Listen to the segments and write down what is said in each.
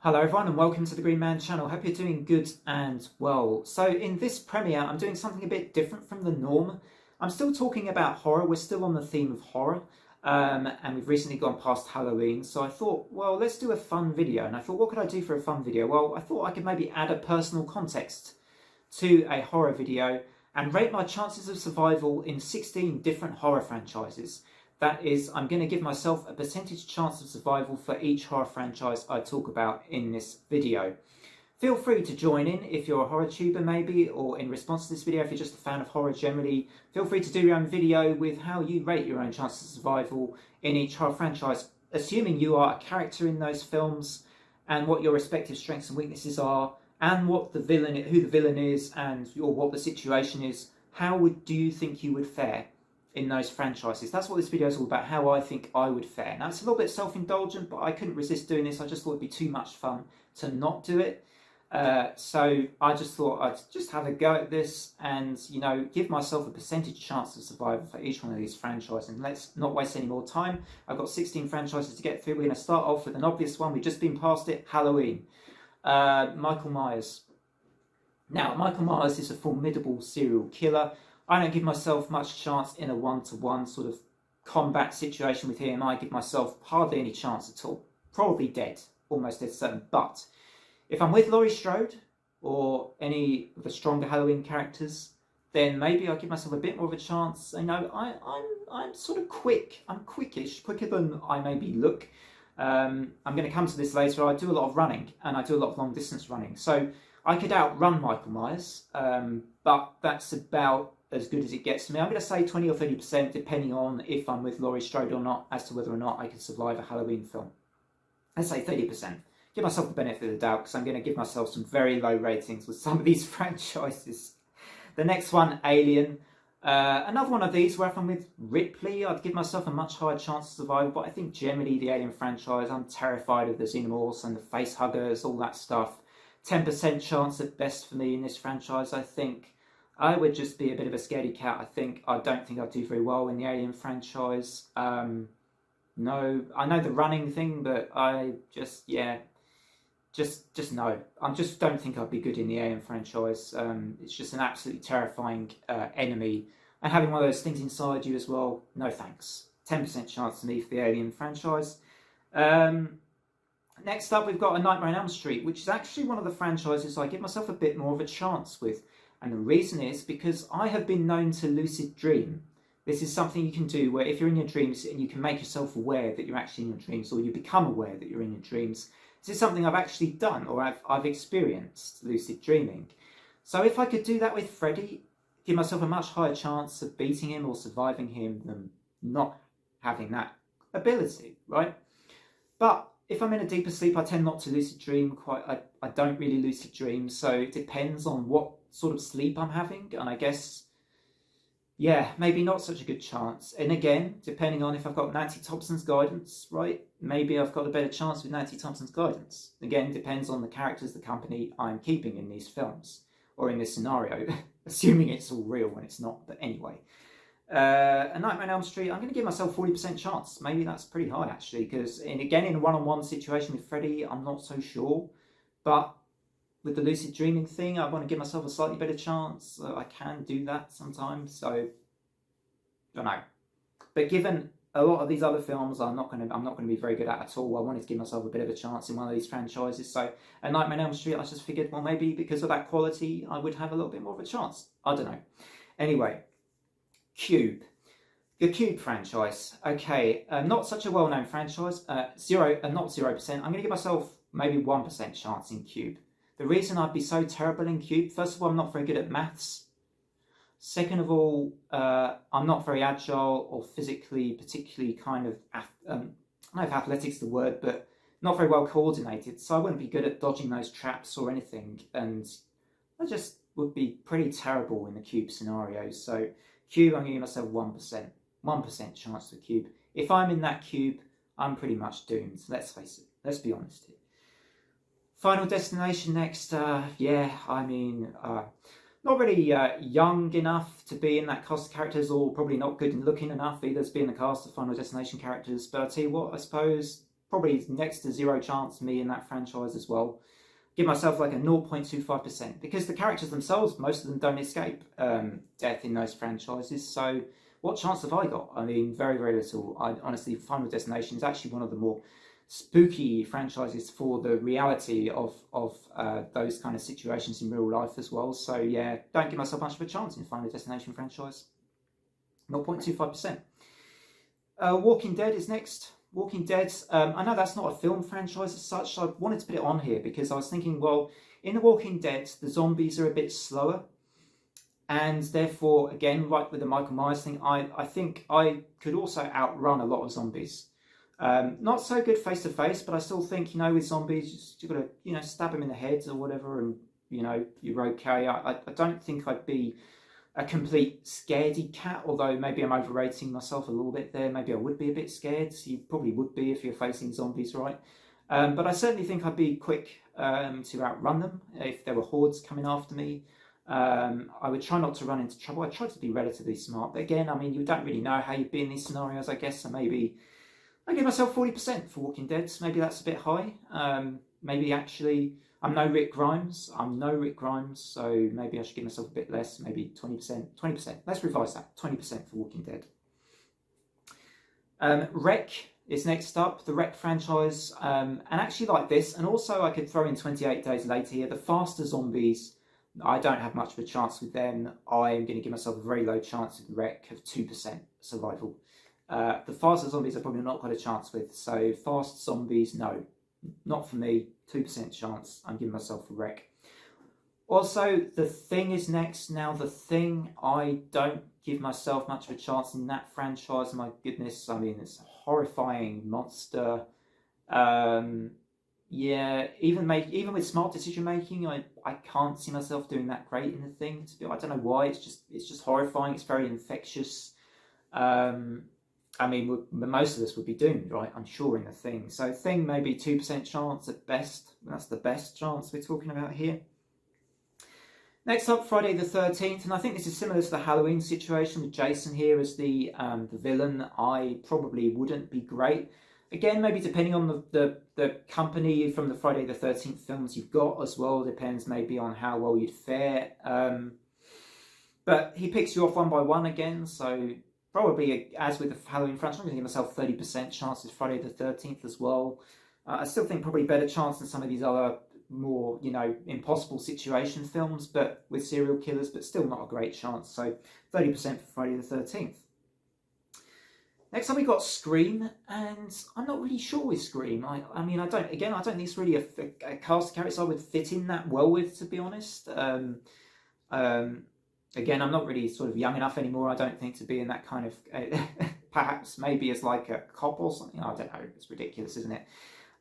Hello everyone and welcome to the Green Man channel. Hope you're doing good and well. So in this premiere I'm doing something a bit different from the norm. I'm still talking about horror, we're still on the theme of horror, and we've recently gone past Halloween, so I thought, well, let's do a fun video. And I thought, what could I do for a fun video? Well, I thought I could maybe add a personal context to a horror video and rate my chances of survival in 16 different horror franchises. That is, I'm going to give myself a percentage chance of survival for each horror franchise I talk about in this video. Feel free to join in if you're a horror tuber maybe, or in response to this video if you're just a fan of horror generally. Feel free to do your own video with how you rate your own chances of survival in each horror franchise, assuming you are a character in those films and what your respective strengths and weaknesses are, and what the villain, who the villain is, and or what the situation is. How do you think you would fare in those franchises? That's what this video is all about, how I think I would fare. Now, it's a little bit self-indulgent, but I couldn't resist doing this. I just thought it'd be too much fun to not do it. So I just thought I'd just have a go at this and, you know, give myself a percentage chance of survival for each one of these franchises. And let's not waste any more time. I've got 16 franchises to get through. We're going to start off with an obvious one. We've just been past it, Halloween. Michael Myers. Now, Michael Myers is a formidable serial killer. I don't give myself much chance in a one-to-one sort of combat situation with him. I give myself hardly any chance at all. Probably dead, almost dead certain. But if I'm with Laurie Strode or any of the stronger Halloween characters, then maybe I'll give myself a bit more of a chance. You know, I'm sort of quick. I'm quickish, quicker than I maybe look. I'm going to come to this later. I do a lot of running and I do a lot of long distance running. So I could outrun Michael Myers, but that's about as good as it gets to me. I'm going to say 20 or 30%, depending on if I'm with Laurie Strode or not, as to whether or not I can survive a Halloween film. Let's say 30%. Give myself the benefit of the doubt, because I'm going to give myself some very low ratings with some of these franchises. The next one, Alien. Another one of these where if I'm with Ripley, I'd give myself a much higher chance of survival, but I think generally the Alien franchise, I'm terrified of the xenomorphs and the face huggers, all that stuff. 10% chance at best for me in this franchise, I think. I would just be a bit of a scaredy cat, I think. I don't think I'd do very well in the Alien franchise. No, I know the running thing, but I just, yeah, just no. I just don't think I'd be good in the Alien franchise. It's just an absolutely terrifying enemy. And having one of those things inside you as well, no thanks. 10% chance to me for the Alien franchise. Next up, we've got A Nightmare on Elm Street, which is actually one of the franchises I give myself a bit more of a chance with. And the reason is because I have been known to lucid dream. This is something you can do where if you're in your dreams and you can make yourself aware that you're actually in your dreams, or you become aware that you're in your dreams. This is something I've actually done, or I've experienced lucid dreaming. So if I could do that with Freddy, give myself a much higher chance of beating him or surviving him than not having that ability, right? But if I'm in a deeper sleep, I tend not to lucid dream I don't really lucid dream, so it depends on what sort of sleep I'm having, and I guess, yeah, maybe not such a good chance. And again, depending on if I've got Nancy Thompson's guidance, right, maybe I've got a better chance with Nancy Thompson's guidance. Again, depends on the characters, the company I'm keeping in these films, or in this scenario, assuming it's all real when it's not, but anyway. A Nightmare on Elm Street, I'm going to give myself 40% chance. Maybe that's pretty high, actually, because, and again, in a one-on-one situation with Freddy, I'm not so sure, but with the lucid dreaming thing, I want to give myself a slightly better chance. I can do that sometimes, so I don't know. But given a lot of these other films, I'm not going to be very good at all. I wanted to give myself a bit of a chance in one of these franchises. So A Nightmare on Elm Street, I just figured, well, maybe because of that quality, I would have a little bit more of a chance. I don't know. Anyway, Cube. The Cube franchise. Okay, not such a well-known franchise. Not 0%. I'm going to give myself maybe 1% chance in Cube. The reason I'd be so terrible in Cube, first of all, I'm not very good at maths. Second of all, I'm not very agile or physically particularly kind of, I don't know if athletics is the word, but not very well coordinated. So I wouldn't be good at dodging those traps or anything. And I just would be pretty terrible in the Cube scenarios. So Cube, I'm going to give myself 1%. 1% chance for Cube. If I'm in that Cube, I'm pretty much doomed. Let's face it. Let's be honest here. Final Destination next, yeah, I mean, not really young enough to be in that cast of characters, or probably not good looking enough either to be in the cast of Final Destination characters, but I'll tell you what, I suppose probably next to zero chance me in that franchise as well. Give myself like a 0.25% because the characters themselves, most of them don't escape death in those franchises. So what chance have I got? I mean, very, very little. I honestly, Final Destination is actually one of the more spooky franchises for the reality of those kind of situations in real life as well. So yeah, don't give myself much of a chance in Final Destination franchise. 0.25%. Walking Dead is next. Walking Dead, I know that's not a film franchise as such, so I wanted to put it on here because I was thinking, well, in The Walking Dead, the zombies are a bit slower. And therefore, again, like with the Michael Myers thing, I think I could also outrun a lot of zombies. Not so good face to face, but I still think, with zombies, you've got to, stab them in the head or whatever, and, you're okay. I don't think I'd be a complete scaredy cat, although maybe I'm overrating myself a little bit there. Maybe I would be a bit scared. You probably would be if you're facing zombies, right? But I certainly think I'd be quick to outrun them if there were hordes coming after me. I would try not to run into trouble. I try to be relatively smart. But again, I mean, you don't really know how you'd be in these scenarios, I guess. So maybe I give myself 40% for Walking Dead. So maybe that's a bit high. Maybe actually, I'm no Rick Grimes. So maybe I should give myself a bit less. Maybe 20%. 20%. Let's revise that. 20% for Walking Dead. Wreck is next up. The Wreck franchise. And actually like this. And also I could throw in 28 Days Later here. The faster zombies. I don't have much of a chance with them. I'm going to give myself a very low chance with Wreck of 2% survival. The faster zombies I've probably not got a chance with. So fast zombies, no. Not for me. 2% chance. I'm giving myself a Wreck. Also, The Thing is next. Now, The Thing, I don't give myself much of a chance in that franchise. My goodness, I mean, it's a horrifying monster. Yeah, even with smart decision making, I can't see myself doing that great in The Thing. I don't know why. It's just horrifying. It's very infectious. I mean, most of us would be doomed, right? I'm sure in The Thing. So Thing maybe 2% chance at best. That's the best chance we're talking about here. Next up, Friday the 13th, and I think this is similar to the Halloween situation with Jason here as the villain. I probably wouldn't be great. Again, maybe depending on the company from the Friday the 13th films you've got as well. Depends maybe on how well you'd fare. But he picks you off one by one again, so probably, as with the Halloween franchise, I'm going to give myself 30% chance with Friday the 13th as well. I still think probably better chance than some of these other more, impossible situation films, but with serial killers, but still not a great chance. So 30% for Friday the 13th. Next up, we got Scream, and I'm not really sure with Scream. I mean, I don't think it's really a cast of characters I would fit in that well with, to be honest. Again, I'm not really sort of young enough anymore, I don't think, to be in that kind of, perhaps maybe as like a cop or something. I don't know, it's ridiculous, isn't it?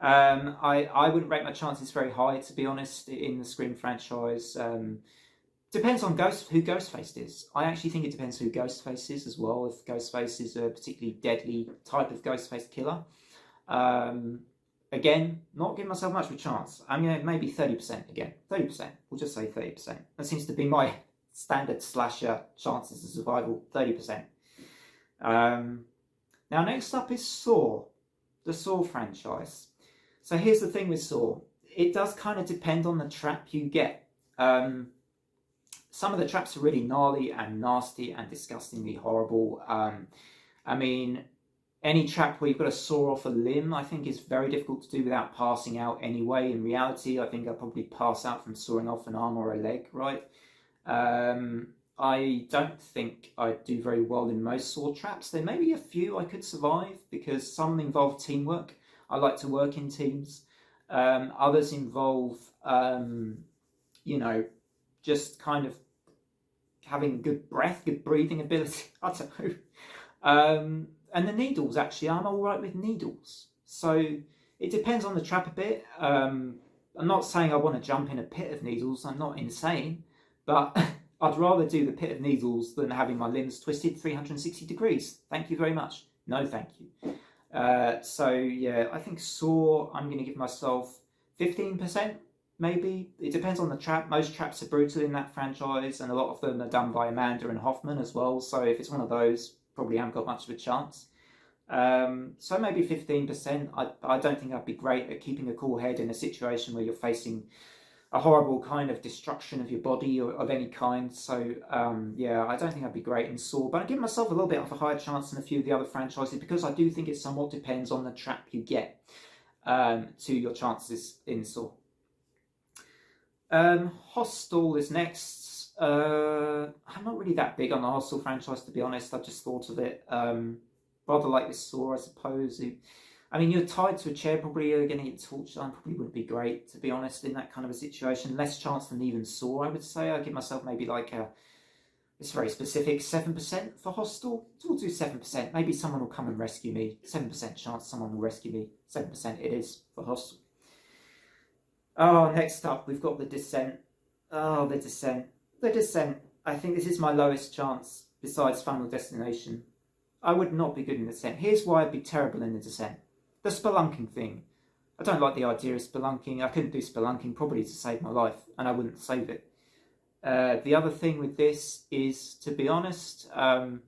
I wouldn't rate my chances very high, to be honest, in the Scream franchise. Depends on who Ghostface is. I actually think it depends who Ghostface is as well, if Ghostface is a particularly deadly type of Ghostface killer. Again, not giving myself much of a chance. I mean, maybe 30% again. 30%. We'll just say 30%. That seems to be my standard slasher chances of survival, 30%. Now, next up is Saw, the Saw franchise. So here's the thing with Saw. It does kind of depend on the trap you get. Some of the traps are really gnarly and nasty and disgustingly horrible. I mean, any trap where you've got to saw off a limb, I think is very difficult to do without passing out anyway. In reality, I think I'd probably pass out from sawing off an arm or a leg, right? I don't think I'd do very well in most Saw traps. There may be a few I could survive because some involve teamwork. I like to work in teams. Others involve, just kind of having good breath, good breathing ability. I don't know. And the needles, actually, I'm all right with needles. So it depends on the trap a bit. I'm not saying I want to jump in a pit of needles. I'm not insane. But I'd rather do the pit of needles than having my limbs twisted 360 degrees. Thank you very much. No, thank you. So, yeah, I think Saw, I'm going to give myself 15%, maybe. It depends on the trap. Most traps are brutal in that franchise, and a lot of them are done by Amanda and Hoffman as well. So if it's one of those, probably haven't got much of a chance. So maybe 15%. I don't think I'd be great at keeping a cool head in a situation where you're facing a horrible kind of destruction of your body or of any kind. So yeah, I don't think I'd be great in Saw, but I give myself a little bit of a higher chance than a few of the other franchises because I do think it somewhat depends on the trap you get to your chances in Saw. Hostel is next. I'm not really that big on the Hostel franchise, to be honest. I just thought of it. Rather like this Saw, I suppose. I mean, you're tied to a chair, probably you're going to get tortured. Probably wouldn't be great, to be honest, in that kind of a situation. Less chance than even Saw, I would say. I'd give myself maybe like it's very specific, 7% for Hostel. So we'll do 7%. Maybe someone will come and rescue me. 7% chance someone will rescue me. 7% it is for Hostel. Oh, next up, we've got The Descent. Oh, The Descent. The Descent. I think this is my lowest chance besides Final Destination. I would not be good in The Descent. Here's why I'd be terrible in The Descent. The spelunking thing. I don't like the idea of spelunking. I couldn't do spelunking probably to save my life, and I wouldn't save it. The other thing with this is, to be honest, I'm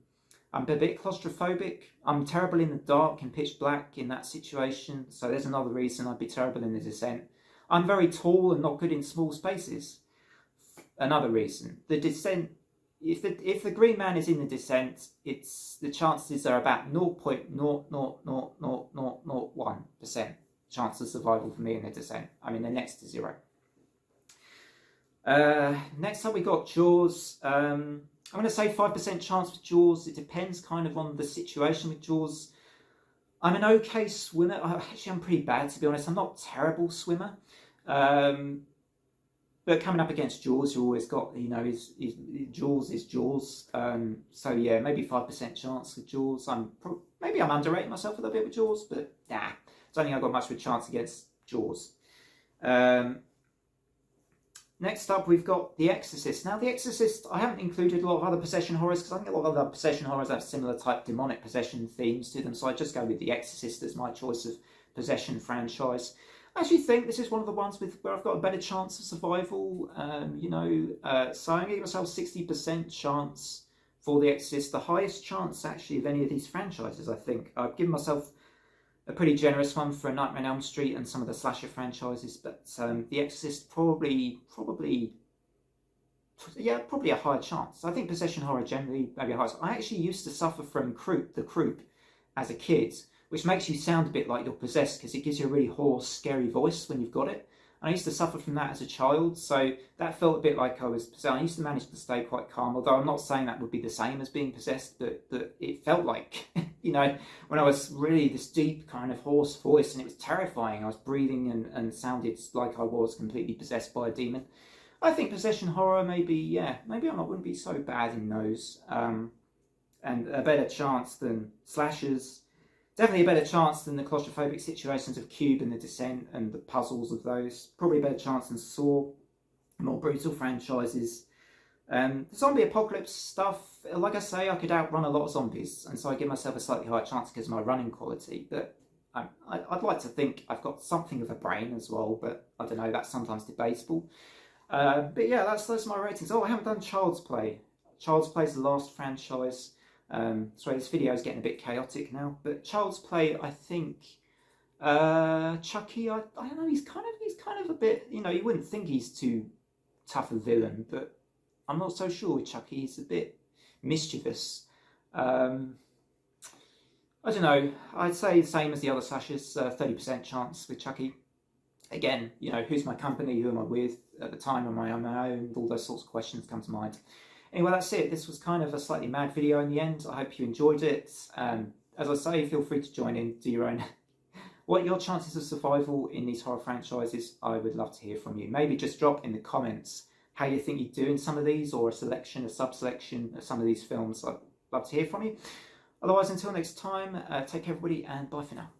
a bit claustrophobic. I'm terrible in the dark, in pitch black, in that situation. So there's another reason I'd be terrible in The Descent. I'm very tall and not good in small spaces. Another reason. The Descent, if the Green Man is in The Descent, the chances are about 0.0000001% chance of survival for me in The Descent. I mean, they're next to 0. Next up we got Jaws. I'm going to say 5% chance with Jaws. It depends kind of on the situation with Jaws. I'm an okay swimmer. Actually, I'm pretty bad, to be honest. I'm not a terrible swimmer. But coming up against Jaws, you always got, Jaws is Jaws. So yeah, maybe 5% chance with Jaws. Maybe I'm underrating myself a little bit with Jaws, but nah, I don't think I've got much of a chance against Jaws. Next up, we've got The Exorcist. Now, The Exorcist, I haven't included a lot of other possession horrors because I think a lot of other possession horrors have similar type demonic possession themes to them. So I just go with The Exorcist as my choice of possession franchise. I actually think this is one of the ones where I've got a better chance of survival. So I'm going to give myself 60% chance for The Exorcist. The highest chance, actually, of any of these franchises, I think. I've given myself a pretty generous one for Nightmare on Elm Street and some of the slasher franchises, but The Exorcist probably a higher chance. I think possession horror generally maybe a higher chance. I actually used to suffer from the croup as a kid, which makes you sound a bit like you're possessed because it gives you a really hoarse, scary voice when you've got it. And I used to suffer from that as a child, so that felt a bit like I was possessed. I used to manage to stay quite calm, although I'm not saying that would be the same as being possessed, but it felt like, when I was really this deep kind of hoarse voice, and it was terrifying. I was breathing and sounded like I was completely possessed by a demon. I think possession horror maybe I wouldn't be so bad in those, and a better chance than slashers. Definitely a better chance than the claustrophobic situations of Cube and The Descent and the puzzles of those. Probably a better chance than Saw, more brutal franchises. The zombie apocalypse stuff, like I say, I could outrun a lot of zombies, and so I give myself a slightly higher chance because of my running quality. But I'd like to think I've got something of a brain as well, but I don't know, that's sometimes debatable. But yeah, that's my ratings. Oh, I haven't done Child's Play. Child's Play is the last franchise. Sorry, this video is getting a bit chaotic now, but Child's Play, I think, Chucky, I don't know, he's kind of a bit, you wouldn't think he's too tough a villain, but I'm not so sure with Chucky. He's a bit mischievous. I don't know, I'd say the same as the other slashers, 30% chance with Chucky. Again, who's my company, who am I with at the time, am I on my own, all those sorts of questions come to mind. Anyway, that's it. This was kind of a slightly mad video in the end. I hope you enjoyed it. As I say, feel free to join in, do your own. What are your chances of survival in these horror franchises? I would love to hear from you. Maybe just drop in the comments how you think you'd do in some of these, or a sub-selection of some of these films. I'd love to hear from you. Otherwise, until next time, take care everybody, and bye for now.